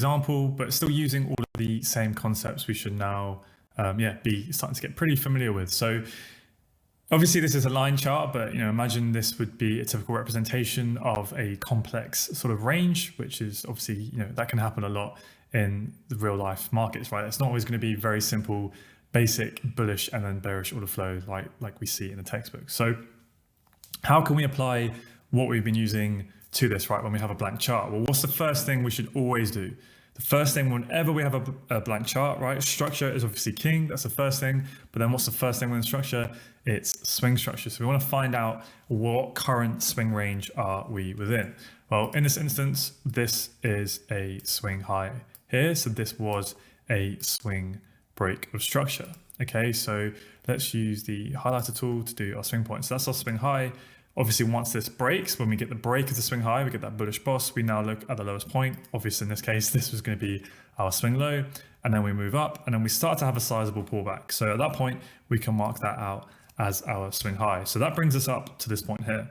example, but still using all of the same concepts we should now be starting to get pretty familiar with. So obviously this is a line chart, but imagine this would be a typical representation of a complex sort of range, which is obviously, that can happen a lot in the real life markets, right? It's not always going to be very simple, basic bullish and then bearish order flow like we see in the textbook. So how can we apply what we've been using to this, right, when we have a blank chart? Well, what's the first thing we should always do? The first thing whenever we have a blank chart, right, structure is obviously king. That's the first thing. But then what's the first thing within structure? It's swing structure. So we want to find out what current swing range are we within. Well, in this instance, this is a swing high here. So this was a swing break of structure. Okay, so let's use the highlighter tool to do our swing point. So that's our swing high. Obviously, once this breaks, when we get the break of the swing high, we get that bullish boss, we now look at the lowest point. Obviously, in this case, this was going to be our swing low, and then we move up, and then we start to have a sizable pullback. So at that point, we can mark that out as our swing high. So that brings us up to this point here.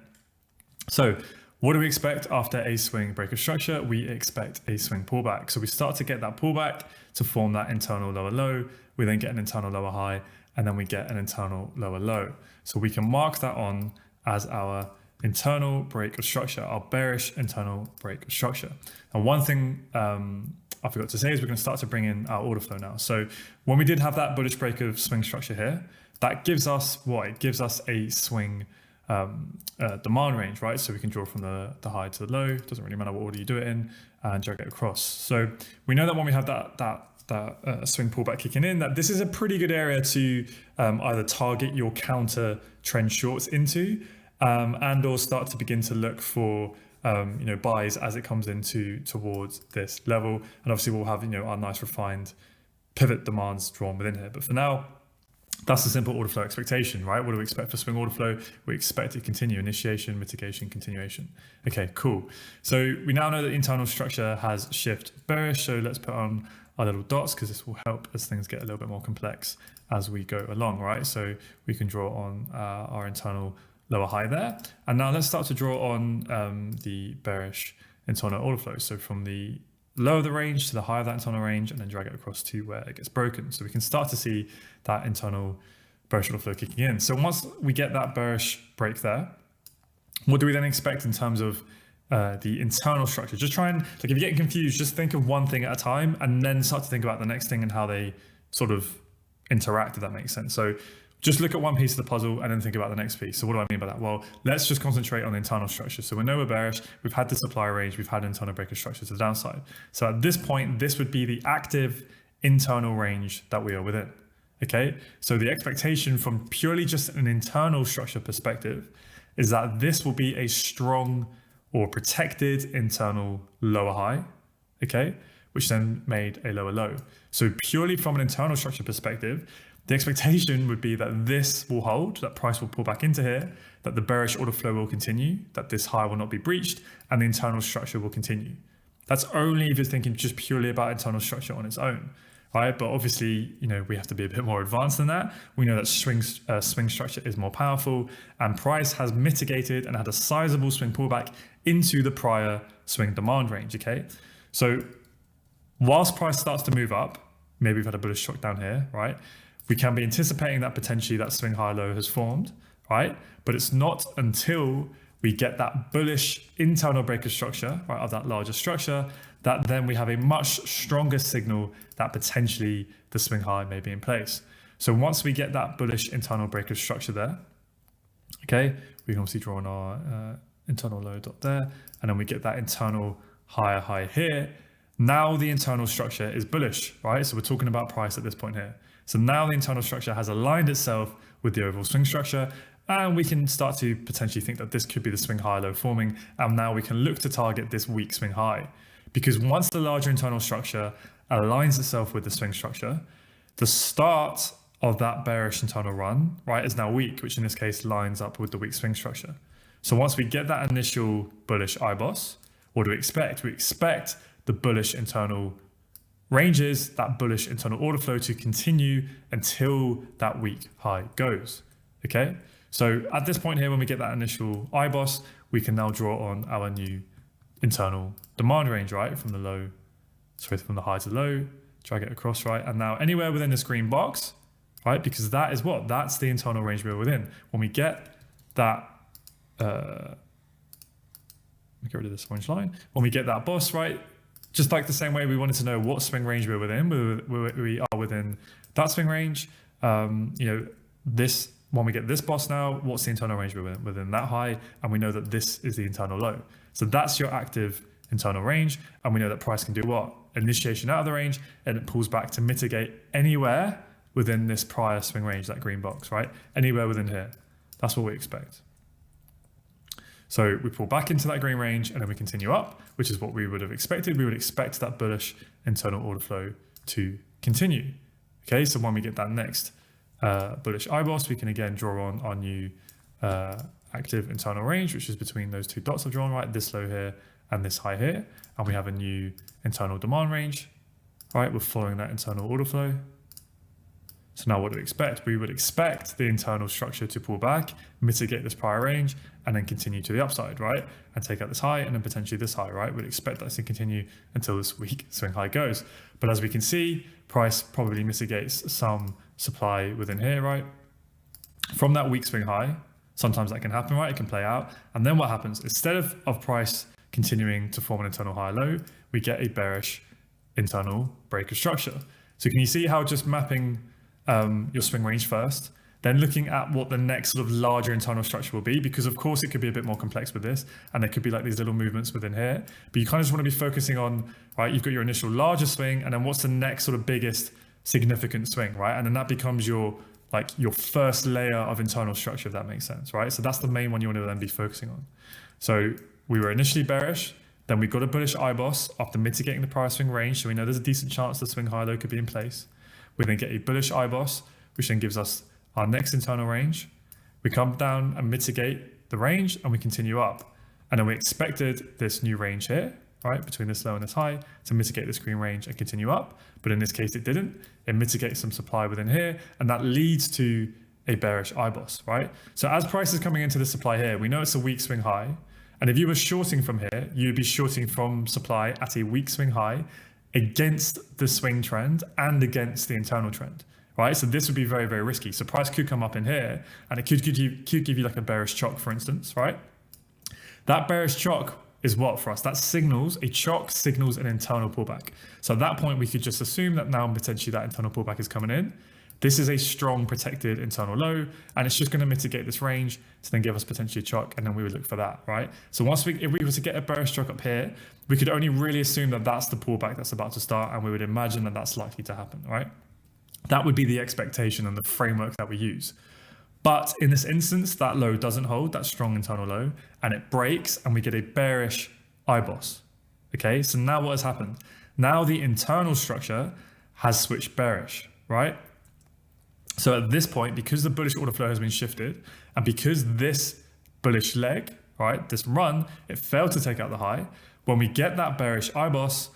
So what do we expect after a swing break of structure? We expect a swing pullback. So we start to get that pullback to form that internal lower low. We then get an internal lower high, and then we get an internal lower low. So we can mark that on as our internal break of structure, our bearish internal break of structure. And one thing I forgot to say is we're going to start to bring in our order flow now. So when we did have that bullish break of swing structure here, that gives us what? It gives us a swing demand range, right? So we can draw from the high to the low. It doesn't really matter what order you do it in, and drag it across. So we know that when we have that swing pullback kicking in, that this is a pretty good area to either target your counter trend shorts into and or start to begin to look for buys as it comes towards this level. And obviously we'll have our nice refined pivot demands drawn within here. But for now, that's the simple order flow expectation, right? What do we expect for swing order flow? We expect it to continue: initiation, mitigation, continuation. Okay, cool. So we now know that the internal structure has shift bearish. So let's put on our little dots, because this will help as things get a little bit more complex as we go along, right? So we can draw on our internal lower high there. And now let's start to draw on the bearish internal order flow. So from the low of the range to the high of that internal range, and then drag it across to where it gets broken. So we can start to see that internal bearish order flow kicking in. So once we get that bearish break there, what do we then expect in terms of the internal structure? Just try and, like, if you're getting confused, just think of one thing at a time and then start to think about the next thing and how they sort of interact, if that makes sense. So just look at one piece of the puzzle and then think about the next piece. So what do I mean by that? Well, let's just concentrate on the internal structure. So we know we're bearish, we've had the supply range, we've had internal breaker structure to the downside. So at this point, this would be the active internal range that we are within. Okay, so the expectation from purely just an internal structure perspective is that this will be a strong or protected internal lower high, okay, which then made a lower low. So purely from an internal structure perspective, the expectation would be that this will hold, that price will pull back into here, that the bearish order flow will continue, that this high will not be breached, and the internal structure will continue. That's only if you're thinking just purely about internal structure on its own, right? But obviously, we have to be a bit more advanced than that. We know that swing structure is more powerful, and price has mitigated and had a sizable swing pullback into the prior swing demand range, okay? So whilst price starts to move up, maybe we've had a bullish shock down here, right? We can be anticipating that potentially that swing high low has formed, right? But it's not until we get that bullish internal breaker structure, right, of that larger structure, that then we have a much stronger signal that potentially the swing high may be in place. So once we get that bullish internal breaker structure there, okay, we can obviously draw on our internal low dot there, and then we get that internal higher high here. Now the internal structure is bullish, right? So we're talking about price at this point here. So now the internal structure has aligned itself with the overall swing structure, and we can start to potentially think that this could be the swing high low forming, and now we can look to target this weak swing high. Because once the larger internal structure aligns itself with the swing structure, the start of that bearish internal run, right, is now weak, which in this case lines up with the weak swing structure. So once we get that initial bullish IBOS, what do we expect? We expect the bullish internal ranges, that bullish internal order flow to continue until that weak high goes, okay? So at this point here, when we get that initial IBOS, we can now draw on our new internal demand range, right? From the low So from the high to the low, drag it across, right? And now anywhere within this green box, right? Because that is what? That's the internal range we're within. When we get that, get rid of this orange line. When we get that boss, right? Just like the same way we wanted to know what swing range we're within, we are within that swing range. When we get this boss now, what's the internal range we're within that high? And we know that this is the internal low. So that's your active internal range. And we know that price can do what? Initiation out of the range, and it pulls back to mitigate anywhere within this prior swing range, that green box, right? Anywhere within here. That's what we expect. So we pull back into that green range and then we continue up, which is what we would have expected. We would expect that bullish internal order flow to continue. Okay, so when we get that next bullish IBOS, we can again draw on our new active internal range, which is between those two dots I've drawn, right? This low here and this high here. And we have a new internal demand range, right? We're following that internal order flow. So now what do we expect? We would expect the internal structure to pull back, mitigate this prior range, and then continue to the upside, right? And take out this high and then potentially this high, right? We'd expect that to continue until this weak swing high goes. But as we can see, price probably mitigates some supply within here, right? From that weak swing high, sometimes that can happen, right? It can play out. And then what happens? Instead of price continuing to form an internal high low, we get a bearish internal breaker structure. So can you see how just mapping your swing range first, then looking at what the next sort of larger internal structure will be, because of course it could be a bit more complex with this, and there could be like these little movements within here, but you kind of just want to be focusing on, right, you've got your initial larger swing, and then what's the next sort of biggest significant swing, right? And then that becomes your first layer of internal structure, if that makes sense, right? So that's the main one you want to then be focusing on. So we were initially bearish, then we got a bullish IBOS after mitigating the prior swing range, so we know there's a decent chance the swing high low could be in place. We then get a bullish IBOS, which then gives us our next internal range. We come down and mitigate the range and we continue up. And then we expected this new range here, right, between this low and this high, to mitigate this green range and continue up. But in this case, it didn't. It mitigates some supply within here, and that leads to a bearish IBOS, right? So as price is coming into the supply here, we know it's a weak swing high. And if you were shorting from here, you'd be shorting from supply at a weak swing high against the swing trend and against the internal trend, right? So this would be very, very risky. So price could come up in here and it could give you like a bearish chock, for instance, right? That bearish chock is what for us? That signals, a chock signals an internal pullback. So at that point, we could just assume that now potentially that internal pullback is coming in. This is a strong protected internal low, and it's just going to mitigate this range to then give us potentially a chock, and then we would look for that, right? So if we were to get a bearish chock up here, we could only really assume that that's the pullback that's about to start, and we would imagine that that's likely to happen, right? That would be the expectation and the framework that we use. But in this instance, that low doesn't hold, that strong internal low, and it breaks, and we get a bearish IBOS. Okay, so now what has happened? Now the internal structure has switched bearish, right? So at this point, because the bullish order flow has been shifted, and because this bullish leg, right, this run, it failed to take out the high, when we get that bearish IBOS,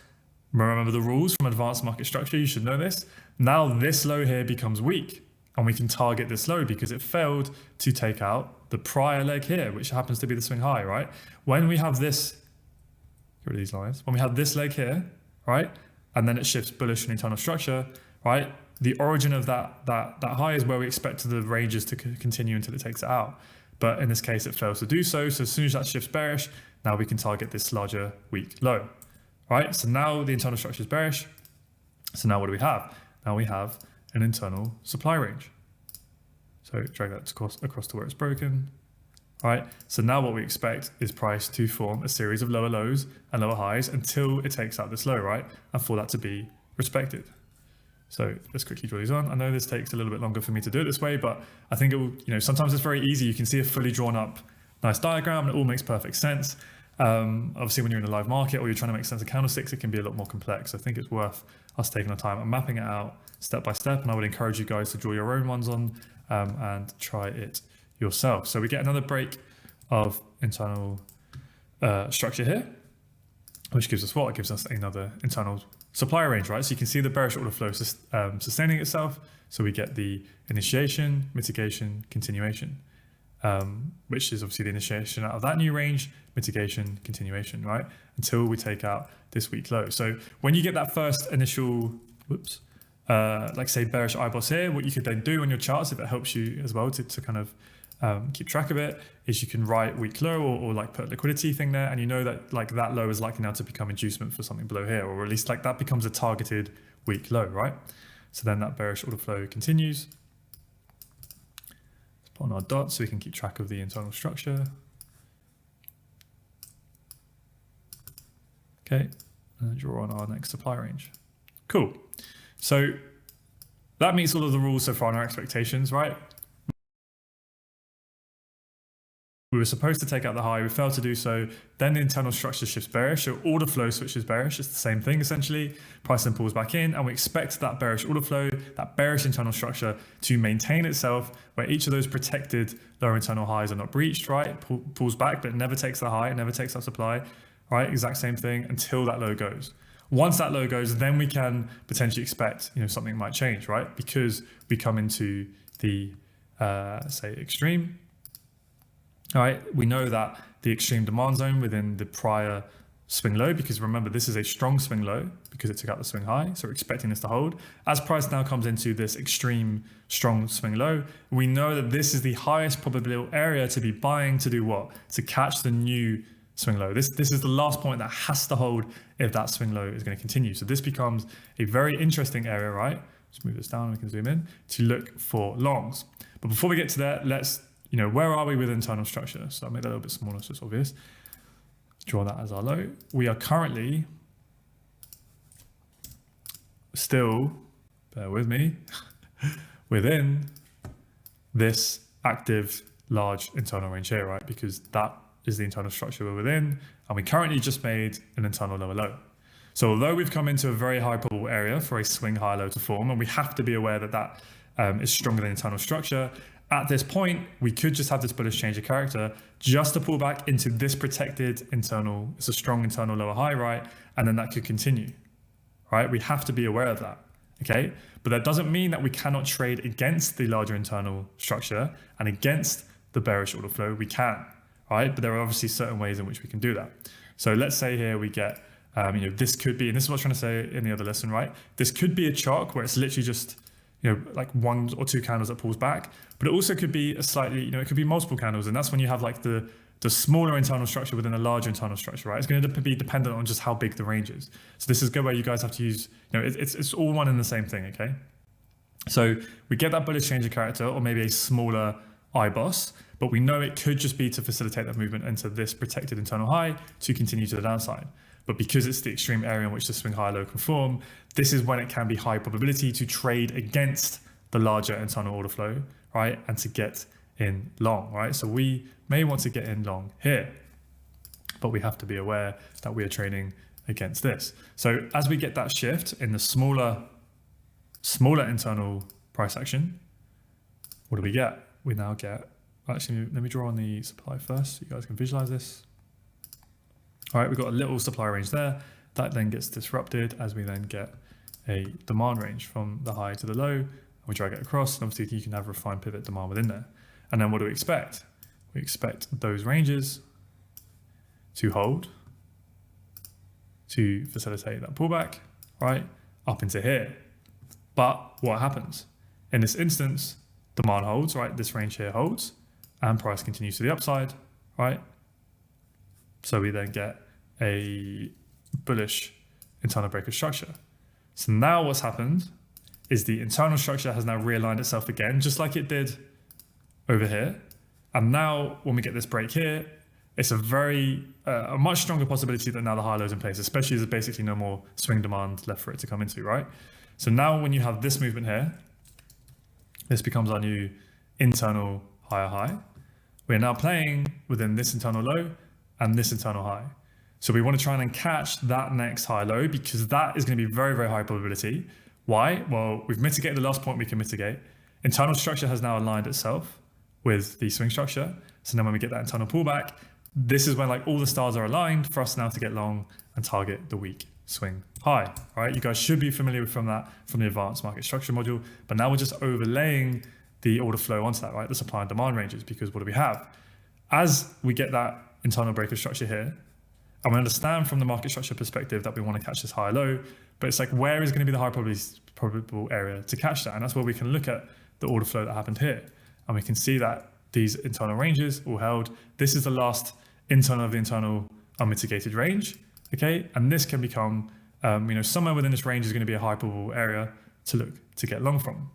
remember the rules from advanced market structure, you should know this. Now this low here becomes weak, and we can target this low because it failed to take out the prior leg here, which happens to be the swing high, right? When we have this, get rid of these lines, when we have this leg here, right, and then it shifts bullish in internal structure, right, the origin of that high is where we expect the ranges to continue until it takes it out. But in this case, it fails to do so. So as soon as that shifts bearish, now we can target this larger weak low, right? So now the internal structure is bearish. So now what do we have? Now we have an internal supply range. So drag that across to where it's broken, right? So now what we expect is price to form a series of lower lows and lower highs until it takes out this low, right? And for that to be respected. So let's quickly draw these on. I know this takes a little bit longer for me to do it this way, but I think it will, sometimes it's very easy. You can see a fully drawn up nice diagram and it all makes perfect sense. Obviously when you're in a live market or you're trying to make sense of candlesticks, it can be a lot more complex. I think it's worth us taking our time and mapping it out step by step. And I would encourage you guys to draw your own ones on and try it yourself. So we get another break of internal structure here, which gives us what? It gives us another internal supply range, right? So you can see the bearish order flow sustaining itself. So we get the initiation, mitigation, continuation. which is obviously the initiation out of that new range, mitigation, continuation, right? Until we take out this weak low. So when you get that first initial, like say bearish IBOS here, what you could then do on your charts, if it helps you as well to kind of keep track of it, is you can write weak low or like put a liquidity thing there, and you know that like that low is likely now to become inducement for something below here, or at least like that becomes a targeted weak low, right? So then that bearish order flow continues. Let's put on our dots so we can keep track of the internal structure. Okay, and draw on our next supply range. Cool. So that meets all of the rules so far in our expectations, right? We were supposed to take out the high, we failed to do so. Then the internal structure shifts bearish, so order flow switches bearish. It's the same thing essentially. Price then pulls back in, and we expect that bearish order flow, that bearish internal structure to maintain itself, where each of those protected lower internal highs are not breached, right? Pulls back, but it never takes the high, it never takes that supply, right? Exact same thing until that low goes. Once that low goes, then we can potentially expect, something might change, right? Because we come into the, say, extreme. All right, we know that the extreme demand zone within the prior swing low, because remember, this is a strong swing low because it took out the swing high. So we're expecting this to hold. As price now comes into this extreme strong swing low, we know that this is the highest probability area to be buying to do what? To catch the new swing low. This is the last point that has to hold if that swing low is going to continue. So this becomes a very interesting area, right? Let's move this down, we can zoom in, to look for longs. But before we get to that, let's where are we with internal structure? So I'll make that a little bit smaller so it's obvious. Draw that as our low. We are currently still, bear with me, within this active large internal range here, right? Because that is the internal structure we're within, and we currently just made an internal lower low. So although we've come into a very high probable area for a swing high low to form, and we have to be aware that that is stronger than internal structure, at this point, we could just have this bullish change of character just to pull back into this protected internal, it's a strong internal lower high, right? And then that could continue, right? We have to be aware of that, okay? But that doesn't mean that we cannot trade against the larger internal structure and against the bearish order flow. We can, right? But there are obviously certain ways in which we can do that. So let's say here we get, this could be, and this is what I was trying to say in the other lesson, right? This could be a chalk where it's literally just, like 1 or 2 candles that pulls back, but it also could be a slightly, it could be multiple candles. And that's when you have like the smaller internal structure within a larger internal structure, right? It's going to be dependent on just how big the range is. So this is good where you guys have to use, it's all one and the same thing, okay? So we get that bullish change of character or maybe a smaller IBOS, but we know it could just be to facilitate that movement into this protected internal high to continue to the downside. But because it's the extreme area in which the swing high low can form, this is when it can be high probability to trade against the larger internal order flow, right? And to get in long, right? So we may want to get in long here, but we have to be aware that we are trading against this. So as we get that shift in the smaller internal price action, what do we get? We now get, actually, let me draw on the supply first so you guys can visualize this. All right, we've got a little supply range there. That then gets disrupted as we then get a demand range from the high to the low. And we drag it across, and obviously you can have refined pivot demand within there. And then what do we expect? We expect those ranges to hold, to facilitate that pullback, right, up into here. But what happens? In this instance, demand holds, right? This range here holds, and price continues to the upside, right? So we then get a bullish internal breaker structure. So now what's happened is the internal structure has now realigned itself again, just like it did over here. And now when we get this break here, it's a much stronger possibility that now the high low is in place, especially as there's basically no more swing demand left for it to come into, right? So now when you have this movement here, this becomes our new internal higher high. We're now playing within this internal low and this internal high. So we want to try and catch that next high low because that is going to be very, very high probability. Why? Well, we've mitigated the last point we can mitigate. Internal structure has now aligned itself with the swing structure. So now when we get that internal pullback, this is when like all the stars are aligned for us now to get long and target the weak swing high, right? You guys should be familiar from the advanced market structure module, but now we're just overlaying the order flow onto that, right? The supply and demand ranges, because what do we have? As we get that internal breaker structure here, and we understand from the market structure perspective that we want to catch this high low, but it's like, where is going to be the high probable area to catch that? And that's where we can look at the order flow that happened here. And we can see that these internal ranges all held. This is the last internal of the internal unmitigated range, okay? And this can become, somewhere within this range is going to be a high probable area to look to get long from.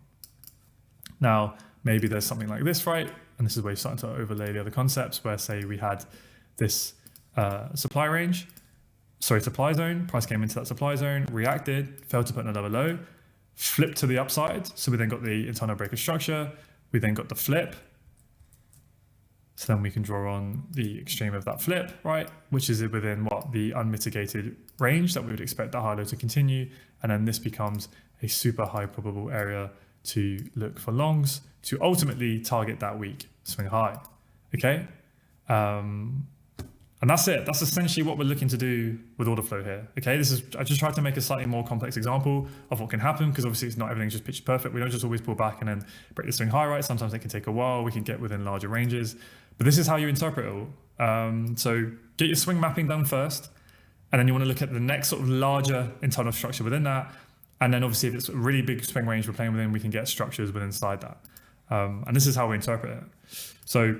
Now, maybe there's something like this, right? And this is where you're starting to overlay the other concepts, where say we had this supply zone, price came into that supply zone, reacted, failed to put in a lower low, flipped to the upside. So we then got the internal breaker structure, we then got the flip. So then we can draw on the extreme of that flip, right? Which is within what? The unmitigated range that we would expect that high low to continue. And then this becomes a super high probable area to look for longs to ultimately target that weak swing high, okay? And that's it. That's essentially what we're looking to do with order flow here. Okay, I just tried to make a slightly more complex example of what can happen, because obviously it's not everything's just pitch perfect. We don't just always pull back and then break the swing high, right? Sometimes it can take a while. We can get within larger ranges, but this is how you interpret it all. So get your swing mapping done first, and then you want to look at the next sort of larger internal structure within that. And then obviously if it's a really big swing range we're playing within, we can get structures within inside that. And this is how we interpret it. So,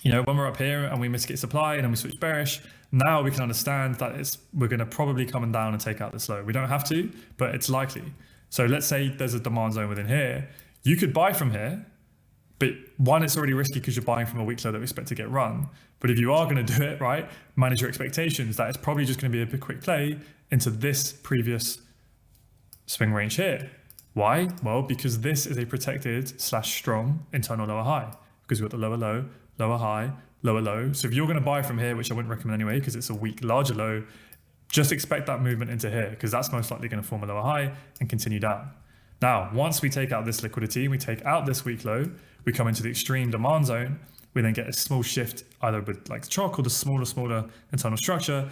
when we're up here and we mitigate supply and then we switch bearish, now we can understand that we're going to probably come down and take out this low. We don't have to, but it's likely. So let's say there's a demand zone within here. You could buy from here, but one, it's already risky because you're buying from a weak low that we expect to get run. But if you are going to do it, right, manage your expectations that it's probably just going to be a quick play into this previous swing range here. Why? Well, because this is a protected / strong internal lower high, because we've got the lower low, lower high, lower low. So if you're going to buy from here, which I wouldn't recommend anyway, because it's a weak, larger low, just expect that movement into here, because that's most likely going to form a lower high and continue down. Now, once we take out this liquidity, we take out this weak low, we come into the extreme demand zone, we then get a small shift either with like the chalk or the smaller internal structure.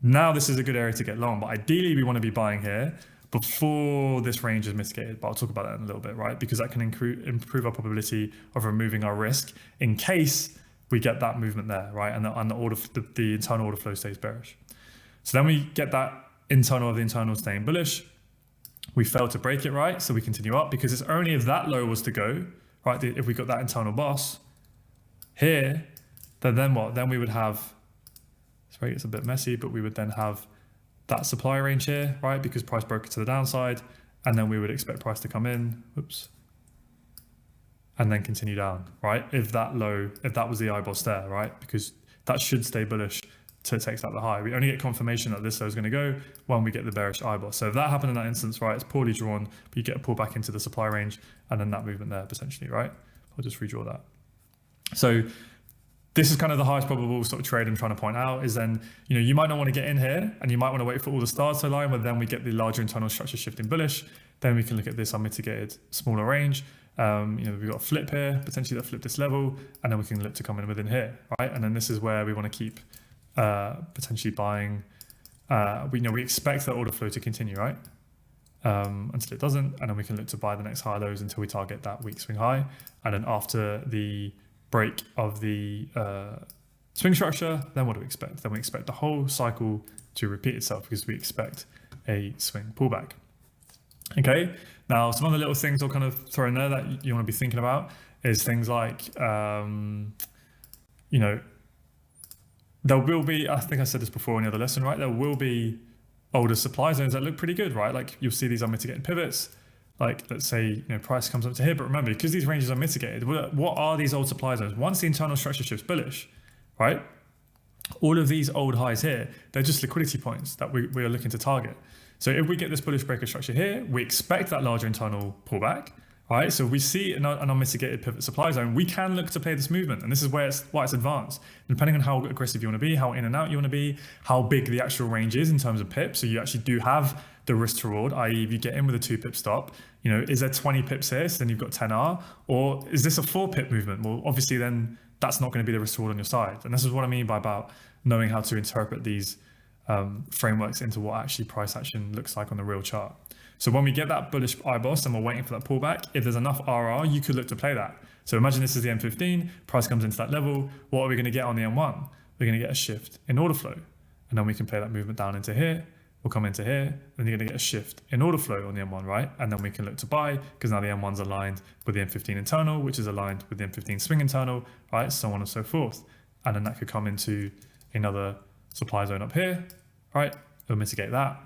Now this is a good area to get long, but ideally we want to be buying here before this range is mitigated, but I'll talk about that in a little bit, right? Because that can improve our probability of removing our risk in case we get that movement there, right? And the internal order flow stays bearish. So then we get that internal of the internal staying bullish. We fail to break it, right? So we continue up, because it's only if that low was to go, right? If we got that internal boss here, then what? Then we would have, sorry, it's a bit messy, but we would then have that supply range here, right? Because price broke to the downside, and then we would expect price to come in, and then continue down, right? If that was the eyeballs there, right? Because that should stay bullish to take out the high. We only get confirmation that this low is going to go when we get the bearish eyeball. So if that happened in that instance, right, it's poorly drawn, but you get a pull back into the supply range, and then that movement there potentially, right? I'll just redraw that. So this is kind of the highest probable sort of trade I'm trying to point out, is then, you might not want to get in here, and you might want to wait for all the stars to align, but then we get the larger internal structure shifting bullish. Then we can look at this unmitigated smaller range. We've got a flip here, potentially that flip this level, and then we can look to come in within here, right? And then this is where we want to keep potentially buying. We expect that order flow to continue, right? Until it doesn't, and then we can look to buy the next high lows until we target that weak swing high. And then after the break of the swing structure, then what do we expect? Then we expect the whole cycle to repeat itself, because we expect a swing pullback. Okay, now some other little things I'll kind of throw in there that you want to be thinking about is things like, there will be, I think I said this before in the other lesson, right? There will be older supply zones that look pretty good, right? Like you'll see these unmitigated pivots. Like let's say, price comes up to here, but remember, because these ranges are mitigated, what are these old supply zones? Once the internal structure shifts bullish, right? All of these old highs here, they're just liquidity points that we are looking to target. So if we get this bullish breaker structure here, we expect that larger internal pullback, right? So if we see an unmitigated pivot supply zone, we can look to play this movement. And this is why it's advanced. Depending on how aggressive you want to be, how in and out you want to be, how big the actual range is in terms of pips. So you actually do have the risk to reward, i.e. if you get in with a 2-pip stop, is there 20 pips here? So then you've got 10R, or is this a 4-pip movement? Well, obviously then that's not going to be the risk to reward on your side. And this is what I mean by about knowing how to interpret these frameworks into what actually price action looks like on the real chart. So when we get that bullish IBOS and we're waiting for that pullback, if there's enough RR, you could look to play that. So imagine this is the M15, price comes into that level. What are we going to get on the M1? We're going to get a shift in order flow. And then we can play that movement down into here. We'll come into here, and you're going to get a shift in order flow on the M1, right? And then we can look to buy because now the M1's aligned with the M15 internal, which is aligned with the M15 swing internal, right? So on and so forth. And then that could come into another supply zone up here, right? It'll mitigate that.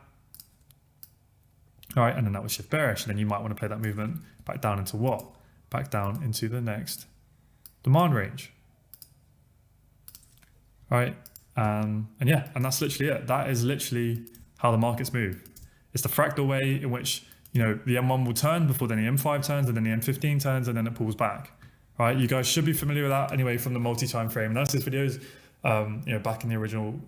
All right, and then that would shift bearish. And then you might want to play that movement back down into what? Back down into the next demand range. All right, and yeah, and that's literally it. That is literally how the markets move. It's the fractal way in which, you know, the M1 will turn before then the M5 turns and then the M15 turns and then it pulls back. Right, you guys should be familiar with that anyway from the multi-time frame analysis videos, you know, back in the original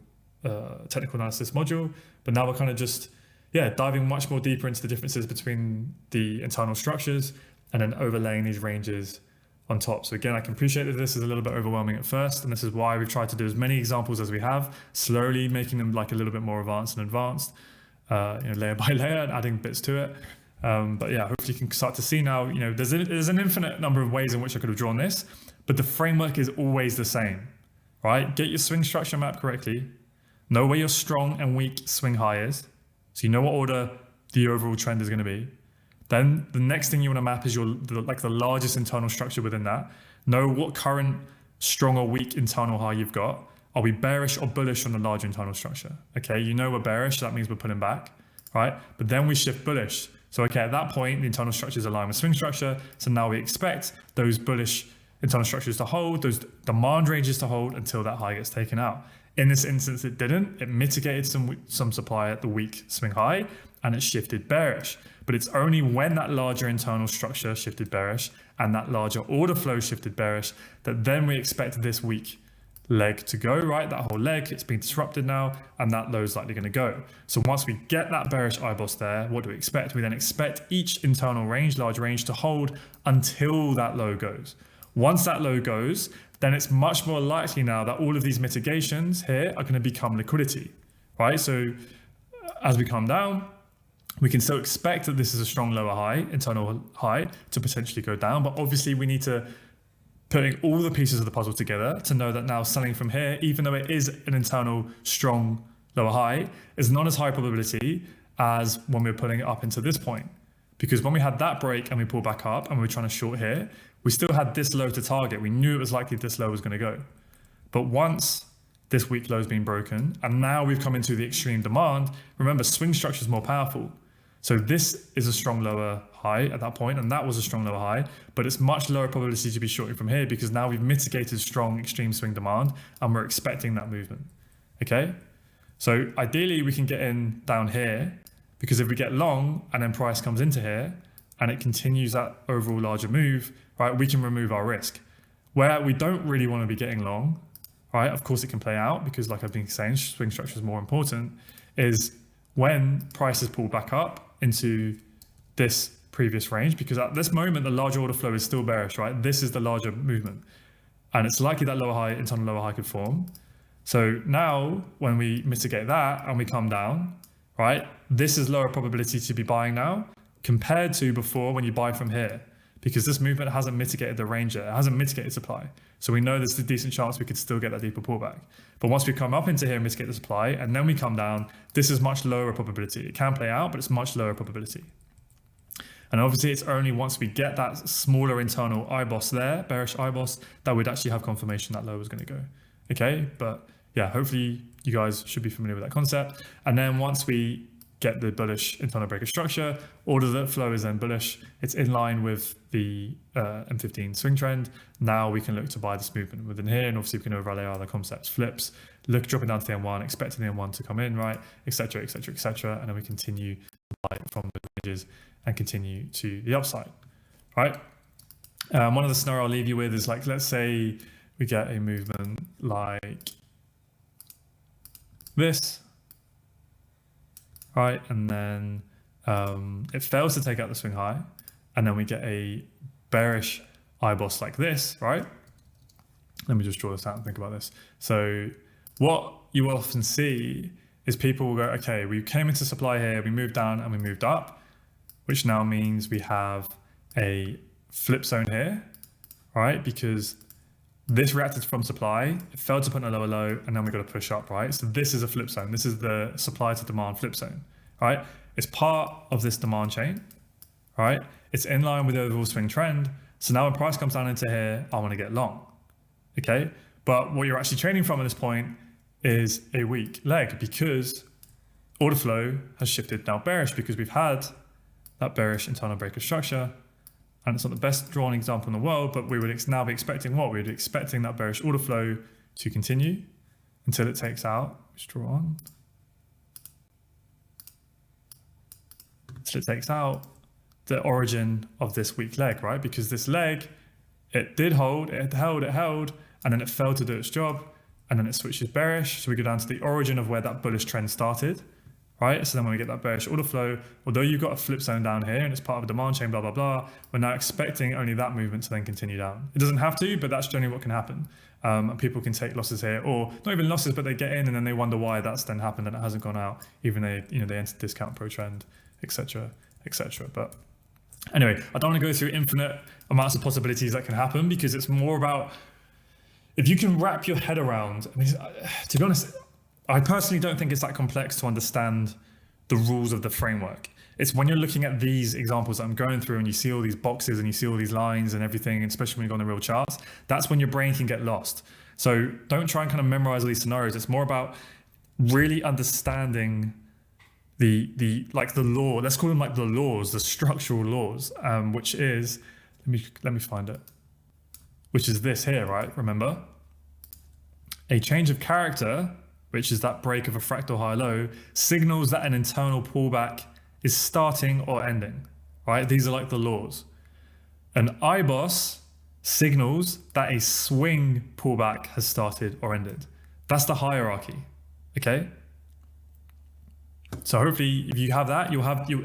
technical analysis module. But now we're kind of just, diving much more deeper into the differences between the internal structures and then overlaying these ranges on top. So again, I can appreciate that this is a little bit overwhelming at first, and this is why we've tried to do as many examples as we have, slowly making them like a little bit more advanced, you know, layer by layer and adding bits to it. But yeah, hopefully you can start to see now, you know, there's an infinite number of ways in which I could have drawn this, but the framework is always the same, right? Get your swing structure map correctly, know where your strong and weak swing high is, so you know what order the overall trend is going to be. Then the next thing you want to map is the largest internal structure within that. Know what current strong or weak internal high you've got. Are we bearish or bullish on the larger internal structure? Okay, you know we're bearish, so that means we're pulling back, right? But then we shift bullish. So okay, at that point, the internal structure is aligned with swing structure. So now we expect those bullish internal structures to hold, those demand ranges to hold until that high gets taken out. In this instance, it didn't. It mitigated some supply at the weak swing high and it shifted bearish. But it's only when that larger internal structure shifted bearish and that larger order flow shifted bearish that then we expect this weak leg to go, right? That whole leg, it's been disrupted now, and that low is likely going to go. So once we get that bearish IBOS there, what do we expect? We then expect each internal range, large range, to hold until that low goes. Once that low goes, then it's much more likely now that all of these mitigations here are going to become liquidity, right? So as we come down, we can still expect that this is a strong lower high, internal high, to potentially go down, but obviously we need to putting all the pieces of the puzzle together to know that now selling from here, even though it is an internal strong lower high, is not as high probability as when we're putting it up into this point. Because when we had that break and we pulled back up and we were trying to short here, we still had this low to target. We knew it was likely this low was going to go. But once this weak low has been broken and now we've come into the extreme demand, remember swing structure is more powerful. So this is a strong lower high at that point, and that was a strong lower high, but it's much lower probability to be shorting from here because now we've mitigated strong extreme swing demand and we're expecting that movement. Okay, so ideally we can get in down here because if we get long and then price comes into here and it continues that overall larger move, right, we can remove our risk. Where we don't really want to be getting long, right, of course it can play out because like I've been saying, swing structure is more important, is when prices pull back up into this previous range, because at this moment the larger order flow is still bearish, right? This is the larger movement and it's likely that lower high, internal lower high could form. So now when we mitigate that and we come down, right, this is lower probability to be buying now compared to before when you buy from here, because this movement hasn't mitigated the range yet, it hasn't mitigated supply. So we know there's a decent chance we could still get that deeper pullback. But once we come up into here and mitigate the supply and then we come down, this is much lower probability. It can play out, but it's much lower probability. And obviously it's only once we get that smaller internal IBOS there, bearish IBOS, that we'd actually have confirmation that low was going to go. Okay, but yeah, hopefully you guys should be familiar with that concept. And then once we get the bullish internal breaker structure, order that flow is then bullish, it's in line with the M15 swing trend. Now we can look to buy this movement within here, and obviously we can overlay other concepts, flips, look dropping down to the M1, expecting the M1 to come in, right, etc., etc., etc., and then we continue to buy from the ranges and continue to the upside, right? One of the scenario I'll leave you with is like, let's say we get a movement like this, right, and then it fails to take out the swing high, and then we get a bearish IBOS like this, right? Let me just draw this out and think about this. So what you often see is people will go, okay, we came into supply here, we moved down and we moved up, which now means we have a flip zone here, right? Because this reacted from supply, it failed to put in a lower low, and then we got to push up, right? So this is a flip zone. This is the supply to demand flip zone, right? It's part of this demand chain, right? It's in line with the overall swing trend. So now when price comes down into here, I want to get long, okay? But what you're actually trading from at this point is a weak leg, because order flow has shifted now bearish, because we've had that bearish internal breaker structure. And it's not the best drawn example in the world, but we would now be expecting what? We would be expecting that bearish order flow to continue until it takes out, let's draw on, until it takes out the origin of this weak leg, right? Because this leg, it did hold, it held, and then it failed to do its job, and then it switches bearish. So we go down to the origin of where that bullish trend started, right? So then when we get that bearish order flow, although you've got a flip zone down here and it's part of a demand chain, blah, blah, blah, we're now expecting only that movement to then continue down. It doesn't have to, but that's generally what can happen. And people can take losses here, or not even losses, but they get in and then they wonder why that's then happened and it hasn't gone out, even though, they entered discount pro trend, etc., etc. But anyway, I don't want to go through infinite amounts of possibilities that can happen, because it's more about, if you can wrap your head around, I mean, to be honest, I personally don't think it's that complex to understand the rules of the framework. It's when you're looking at these examples that I'm going through and you see all these boxes and you see all these lines and everything, especially when you go on the real charts, that's when your brain can get lost. So don't try and kind of memorize all these scenarios. It's more about really understanding the law, let's call them like the laws, the structural laws, which is, let me find it, which is this here, right? Remember, a change of character, which is that break of a fractal high-low, signals that an internal pullback is starting or ending, right? These are like the laws. An IBOS signals that a swing pullback has started or ended. That's the hierarchy, okay? So hopefully if you have that,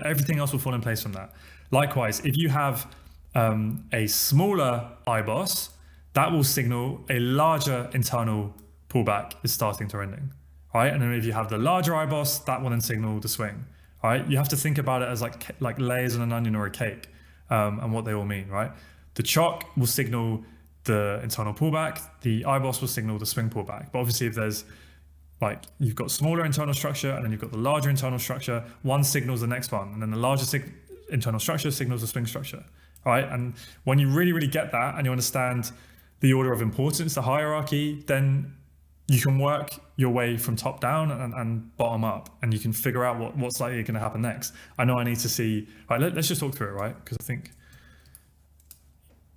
everything else will fall in place from that. Likewise, if you have a smaller IBOS, that will signal a larger internal pullback is starting to ending, right? And then if you have the larger IBOS, that will then signal the swing, right? You have to think about it as like layers on an onion or a cake, and what they all mean, right? The chock will signal the internal pullback, the IBOS will signal the swing pullback. But obviously if there's you've got smaller internal structure and then you've got the larger internal structure, one signals the next one, and then the larger internal structure signals the swing structure, right? And when you really, really get that and you understand the order of importance, the hierarchy, then you can work your way from top down and bottom up, and you can figure out what's likely going to happen next. I know I need to see, right, let's just talk through it, right? Because I think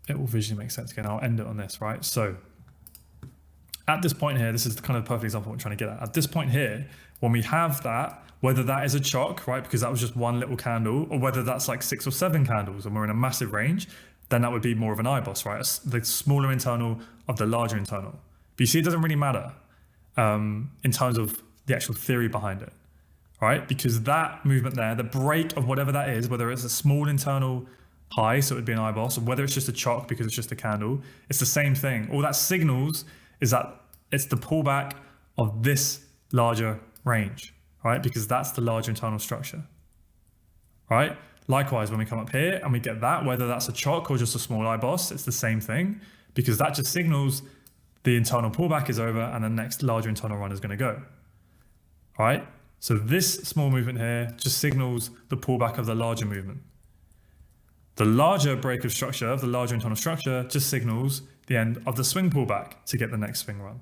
it will visually make sense again. I'll end it on this, right? So at this point here, this is the kind of perfect example I'm trying to get at. At this point here, when we have that, whether that is a chock, right, because that was just one little candle, or whether that's like 6 or 7 candles and we're in a massive range, then that would be more of an IBOS, right? The smaller internal of the larger internal. But you see, it doesn't really matter in terms of the actual theory behind it, right? Because that movement there, the break of whatever that is, whether it's a small internal high, so it would be an IBOS, or whether it's just a chock because it's just a candle, it's the same thing. All that signals is that it's the pullback of this larger range, right? Because that's the larger internal structure, right? Likewise, when we come up here and we get that, whether that's a chock or just a small IBOS, it's the same thing, because that just signals the internal pullback is over and the next larger internal run is going to go, right? So this small movement here just signals the pullback of the larger movement. The larger break of structure, of the larger internal structure, just signals the end of the swing pullback to get the next swing run.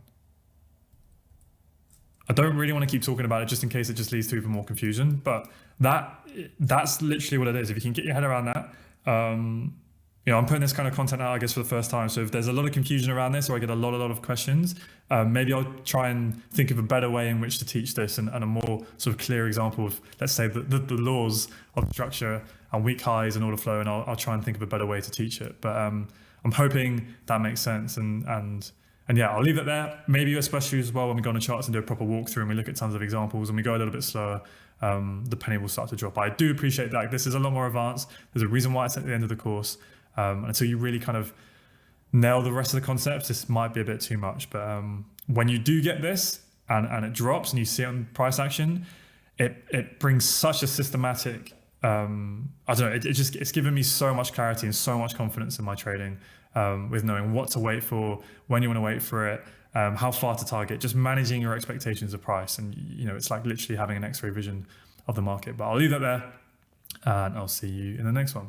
I don't really want to keep talking about it just in case it just leads to even more confusion, but that's literally what it is. If you can get your head around that, I'm putting this kind of content out, I guess, for the first time. So if there's a lot of confusion around this, or I get a lot of questions, maybe I'll try and think of a better way in which to teach this, and a more sort of clear example of, let's say, the laws of structure and weak highs and order flow, and I'll try and think of a better way to teach it. But I'm hoping that makes sense, and yeah, I'll leave it there. Maybe especially as well when we go on the charts and do a proper walkthrough and we look at tons of examples and we go a little bit slower, the penny will start to drop. I do appreciate that. This is a lot more advanced. There's a reason why it's at the end of the course. Until you really kind of nail the rest of the concepts, this might be a bit too much. But when you do get this, and it drops and you see it on price action, it brings such a systematic, I don't know, it's given me so much clarity and so much confidence in my trading, with knowing what to wait for, when you want to wait for it, how far to target, just managing your expectations of price. And, it's like literally having an X-ray vision of the market. But I'll leave that there, and I'll see you in the next one.